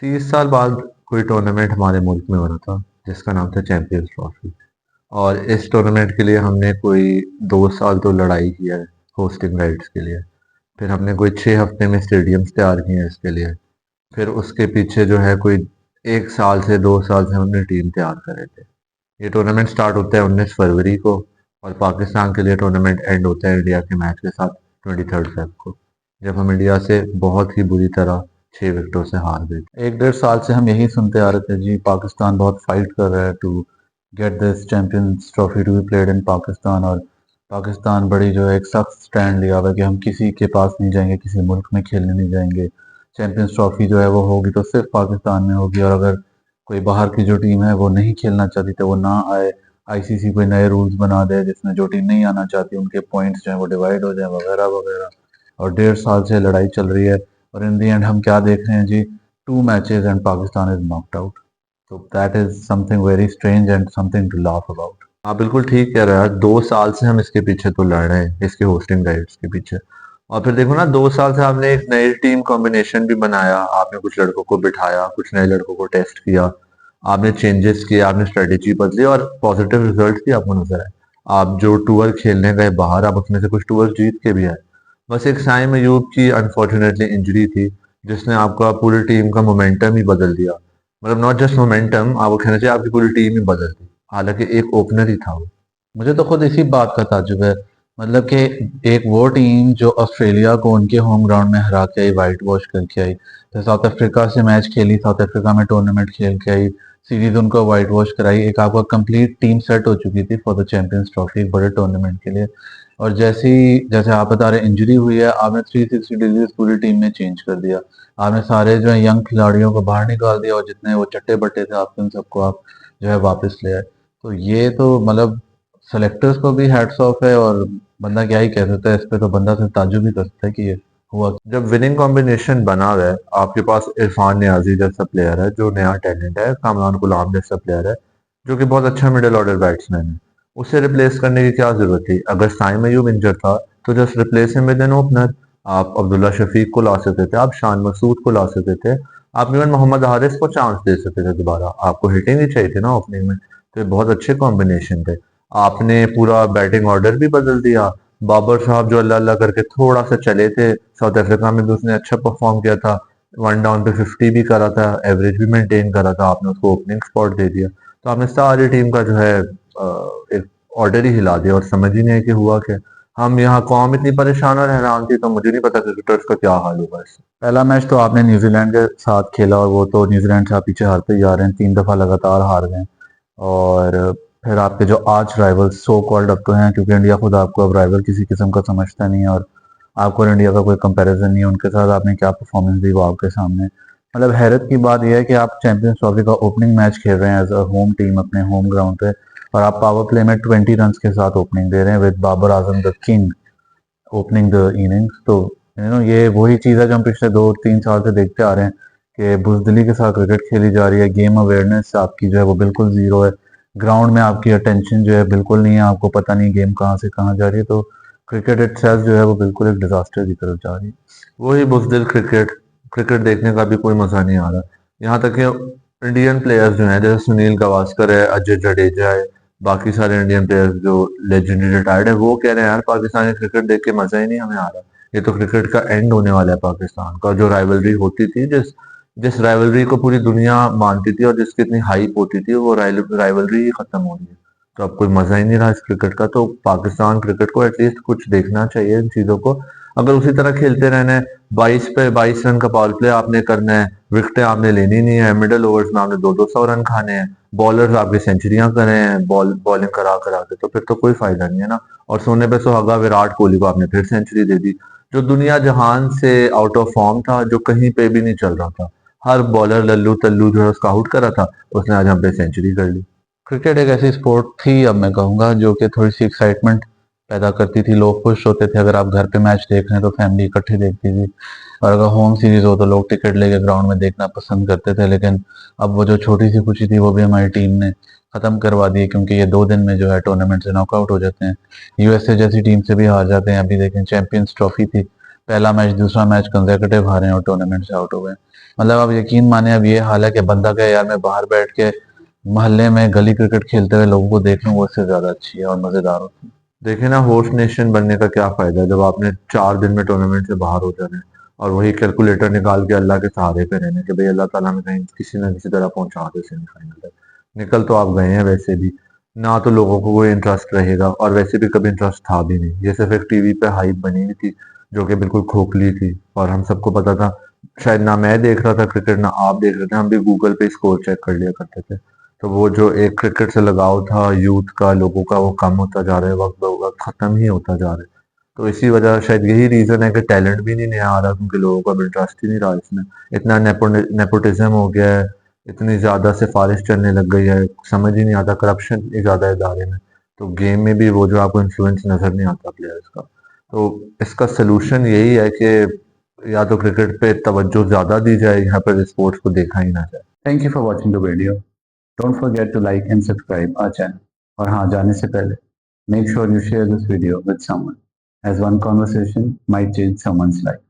30 साल बाद कोई टूर्नामेंट हमारे मुल्क में हो रहा था जिसका नाम था चैंपियंस ट्रॉफी। और इस टूर्नामेंट के लिए हमने कोई 2 साल तो लड़ाई की है होस्टिंग राइट्स के लिए। फिर हमने कोई 6 हफ्ते में स्टेडियम्स तैयार किए हैं इसके लिए। फिर उसके पीछे जो है कोई 1 साल से 2 साल से हमने टीम तैयार करे थे। ये टूर्नामेंट स्टार्ट होता है 19 फरवरी को और पाकिस्तान के लिए टूर्नामेंट एंड होता है इंडिया के मैच के साथ 23 फेब को, जब हम इंडिया से बहुत ही बुरी तरह 6 विकेटों से हार गए थे। 1 डेढ़ साल से हम यही सुनते आ रहे थे जी, पाकिस्तान बहुत फाइट कर रहा है to get this Champions Trophy to be played in Pakistan. और पाकिस्तान बड़ी जो है एक सख्त स्टैंड लिया हुआ है कि हम किसी के पास नहीं जाएंगे, किसी मुल्क में खेलने नहीं जाएंगे। चैंपियंस ट्रॉफी जो है वो होगी तो सिर्फ पाकिस्तान में होगी, और अगर कोई बाहर की जो टीम है वो नहीं खेलना चाहती तो वो ना आए। आईसीसी कोई नए रूल्स बना दे जिसमें जो टीम नहीं आना चाहती उनके पॉइंट्स जो है वो डिवाइड हो जाए, वगैरह वगैरह। और 1.5 साल से लड़ाई चल रही है, और इन दी एंड हम क्या देख रहे हैं जी, 2 matches and Pakistan is knocked out. तो that is something very strange and something to laugh about. आप बिल्कुल ठीक कह रहे हैं यार, 2 साल से हम इसके पीछे तो लड़ रहे हैं, इसके होस्टिंग राइट्स के पीछे। और फिर देखो ना, 2 साल से आपने एक नई टीम कॉम्बिनेशन भी बनाया, आपने कुछ लड़कों को बिठाया, कुछ नए लड़कों को टेस्ट किया, आपने चेंजेस किए, आपने स्ट्रेटेजी बदली और पॉजिटिव रिजल्ट भी आपको नजर आए। आप जो टूर खेलने गए बाहर, आप उसमें से कुछ टूर जीत के भी आए। बस एक साइम अयूब की अनफॉर्चुनेटली इंजरी थी जिसने आपका पूरी टीम का मोमेंटम ही बदल दिया। मतलब नॉट जस्ट मोमेंटम, आपको कहना चाहिए आपकी पूरी टीम ही बदल दी, हालांकि एक ओपनर ही था वो। मुझे तो खुद इसी बात का ताज्जुब है, मतलब कि एक वो टीम जो ऑस्ट्रेलिया को उनके होम ग्राउंड में हरा के आई, वाइट वॉश करके आई, फिर साउथ अफ्रीका से मैच खेली, साउथ अफ्रीका में टूर्नामेंट खेल के आई, सीरीज उनको वाइट वॉश कराई, एक आपका कंप्लीट टीम सेट हो चुकी थी फॉर द चैंपियंस ट्रॉफी, एक बड़े टूर्नामेंट के लिए। और जैसे आप बता रहे इंजरी हुई है, आपने 360 डिग्रीज पूरी टीम में चेंज कर दिया। आपने सारे जो है यंग खिलाड़ियों को बाहर निकाल दिया, और जितने वो चट्टे बट्टे थे आपके उन सबको आप जो है वापस ले आए। तो ये तो मतलब सेलेक्टर्स को भी हैट्स ऑफ है, और बंदा क्या ही कह सकता है इस पे, तो बंदा सिर्फ ताज्जुब ही कर सकता है कि ये हुआ। जब विनिंग कॉम्बिनेशन बना हुआ है, आपके पास इरफान नियाजी जैसा प्लेयर है जो नया टैलेंट है, कामरान गुलाम जैसा प्लेयर है जो कि बहुत अच्छा मिडिल ऑर्डर बैट्समैन है, उसे रिप्लेस करने की क्या जरूरत थी? अगर साइम अयूब इंजर था तो just replace him with an opener. आप अब्दुल्ला शफीक को ला सकते थे, आप शान मसूद को ला सकते थे, आप इवन मोहम्मद हारिस को चांस दे सकते थे दोबारा। आपको हिटिंग ही चाहिए थी ना ओपनिंग में, तो ये बहुत अच्छे कॉम्बिनेशन थे। आपने पूरा बैटिंग ऑर्डर भी बदल दिया। बाबर साहब जो अल्लाह अल्लाह करके थोड़ा सा चले थे, साउथ अफ्रीका में भी उसने अच्छा परफॉर्म किया था, 1 डाउन पे 50 भी करा था, एवरेज भी मेंटेन करा था, आपने उसको ओपनिंग स्पॉट दे दिया। तो आपने सारी टीम का जो है एक ऑर्डर ही हिला दिया और समझ ही नहीं है कि हुआ क्या। हम यहाँ कौम इतनी परेशान और हैरान थी, तो मुझे नहीं पता क्रिकेटर्स का क्या हाल होगा इससे। पहला मैच तो आपने न्यूजीलैंड के साथ खेला, और वो तो न्यूजीलैंड से आप पीछे हारते ही जा रहे हैं, 3 दफा लगातार हार गए। और फिर आपके जो आज राइवल सो कॉल्ड अब तो हैं, क्योंकि इंडिया खुद आपको अब राइवल किसी किस्म का समझता नहीं है, और आपको और इंडिया का कोई कंपैरिजन नहीं है उनके साथ। आपने क्या परफॉर्मेंस दी वो आपके सामने। मतलब हैरत की बात यह है कि आप चैंपियंस ट्रॉफी का ओपनिंग मैच खेल रहे हैं एज अ होम टीम अपने होम ग्राउंड पे, और आप पावर प्ले में 20 रन के साथ ओपनिंग दे रहे हैं with Babar Azam the king opening the innings. तो ये वही चीज़ है जो हम पिछले 2-3 साल से देखते आ रहे हैं, कि बुजदिली के साथ क्रिकेट खेली जा रही है। गेम अवेयरनेस आपकी जो है वो बिल्कुल जीरो है, ग्राउंड में आपकी अटेंशन जो है बिल्कुल नहीं है, आपको पता नहीं गेम कहाँ से कहाँ जा रही है। तो क्रिकेट इटसेल्फ जो है वो बिल्कुल एक डिजास्टर की तरफ जा रही है। वही बुज़दिल क्रिकेट, क्रिकेट देखने का भी कोई मजा नहीं आ रहा। यहाँ तक कि इंडियन प्लेयर्स जो हैं, जैसे सुनील गावस्कर है, अजय जडेजा है, बाकी सारे इंडियन प्लेयर्स जो लेजेंडरी रिटायर्ड है, वो कह रहे हैं यार पाकिस्तानी क्रिकेट देख के मजा ही नहीं हमें आ रहा। ये तो क्रिकेट का एंड होने वाला है पाकिस्तान का। जो राइवलरी होती थी, जिस जिस राइवलरी को पूरी दुनिया मानती थी और जिसकी इतनी हाइप होती थी, वो राइवलरी ही खत्म हो रही है। तो अब कोई मजा ही नहीं रहा इस क्रिकेट का। तो पाकिस्तान क्रिकेट को एटलीस्ट कुछ देखना चाहिए इन चीजों को। अगर उसी तरह खेलते रहना है, 22 पे 22 रन का पावर प्ले आपने करना है, विकेटें आपने लेनी नहीं है, मिडिल ओवर्स में आपने 200 200 रन खाने हैं, बॉलर्स आपकी सेंचुरियां करे हैं बॉलिंग करा करा के, तो फिर तो कोई फायदा नहीं है ना। और सोने पे सुहागा विराट कोहली को आपने फिर सेंचुरी दे दी, जो दुनिया जहान से आउट ऑफ फॉर्म था, जो कहीं पे भी नहीं चल रहा था। हर बॉलर लल्लू तल्लू जो है उसका आउट करा था, उसने आज हम पे सेंचुरी कर ली। क्रिकेट एक ऐसी स्पोर्ट थी, अब मैं कहूँगा, जो कि थोड़ी सी एक्साइटमेंट पैदा करती थी। लोग खुश होते थे, अगर आप घर पे मैच देख रहे हैं तो फैमिली इकट्ठी देखती थी, और अगर होम सीरीज हो तो लोग टिकट लेके ग्राउंड में देखना पसंद करते थे। लेकिन अब वो जो छोटी सी खुशी थी वो भी हमारी टीम ने ख़त्म करवा दी है, क्योंकि ये 2 दिन में जो है टूर्नामेंट से नॉकआउट हो जाते हैं, यूएसए जैसी टीम से भी हार जाते हैं। अभी देखें चैंपियंस ट्रॉफी थी, पहला मैच दूसरा मैच कंसेक्यूटिव हारे और टूर्नामेंट से आउट हो गए। मतलब आप यकीन माने अब ये हाल है कि बंदा कहे यार मैं बाहर बैठ के मोहल्ले में गली क्रिकेट खेलते हुए लोगों को देख लूं, वो इससे ज्यादा अच्छी है और मजेदार होती है। देखिए ना, होस्ट नेशन बनने का क्या फायदा है जब आपने 4 दिन में टूर्नामेंट से बाहर हो जाना है और वही कैलकुलेटर निकाल के अल्लाह के सहारे पे रहना है कि भाई अल्लाह ताला में कहीं किसी ना किसी तरह पहुंचा दे सेमीफाइनल तक। निकल तो आप गए हैं वैसे भी, ना तो लोगों को कोई इंटरेस्ट रहेगा और वैसे भी कभी इंटरेस्ट था भी नहीं। ये सिर्फ एक टीवी पे हाइप बनी हुई थी जो कि बिल्कुल खोखली थी और हम सबको पता था। शायद ना मैं देख रहा था क्रिकेट, ना आप देख रहे थे, हम भी गूगल पे स्कोर चेक कर लिया करते थे। तो वो जो एक क्रिकेट से लगाव था यूथ का, लोगों का, वो कम होता जा रहा है, वक्त ब वक्त खत्म ही होता जा रहा है। तो इसी वजह शायद यही रीजन है कि टैलेंट भी नहीं नया आ रहा, क्योंकि लोगों को अब इंटरेस्ट ही नहीं रहा इसमें। इतना नेपोटिज्म हो गया है, इतनी ज्यादा सिफारिश चलने लग गई है, समझ ही नहीं आता, करप्शन इतनी ज्यादा है इदारे में। तो गेम में भी वो जो आपको इन्फ्लुएंस नजर नहीं आता प्लेयर्स का। तो इसका सोल्यूशन यही है कि या तो क्रिकेट पे तवज्जो ज्यादा दी जाए, यहाँ पर स्पोर्ट्स को देखा ही ना जाए। Thank you for watching the video. Don't forget to like and subscribe our channel. और हाँ, जाने से पहले make sure you share this video with someone, as one conversation might change someone's life.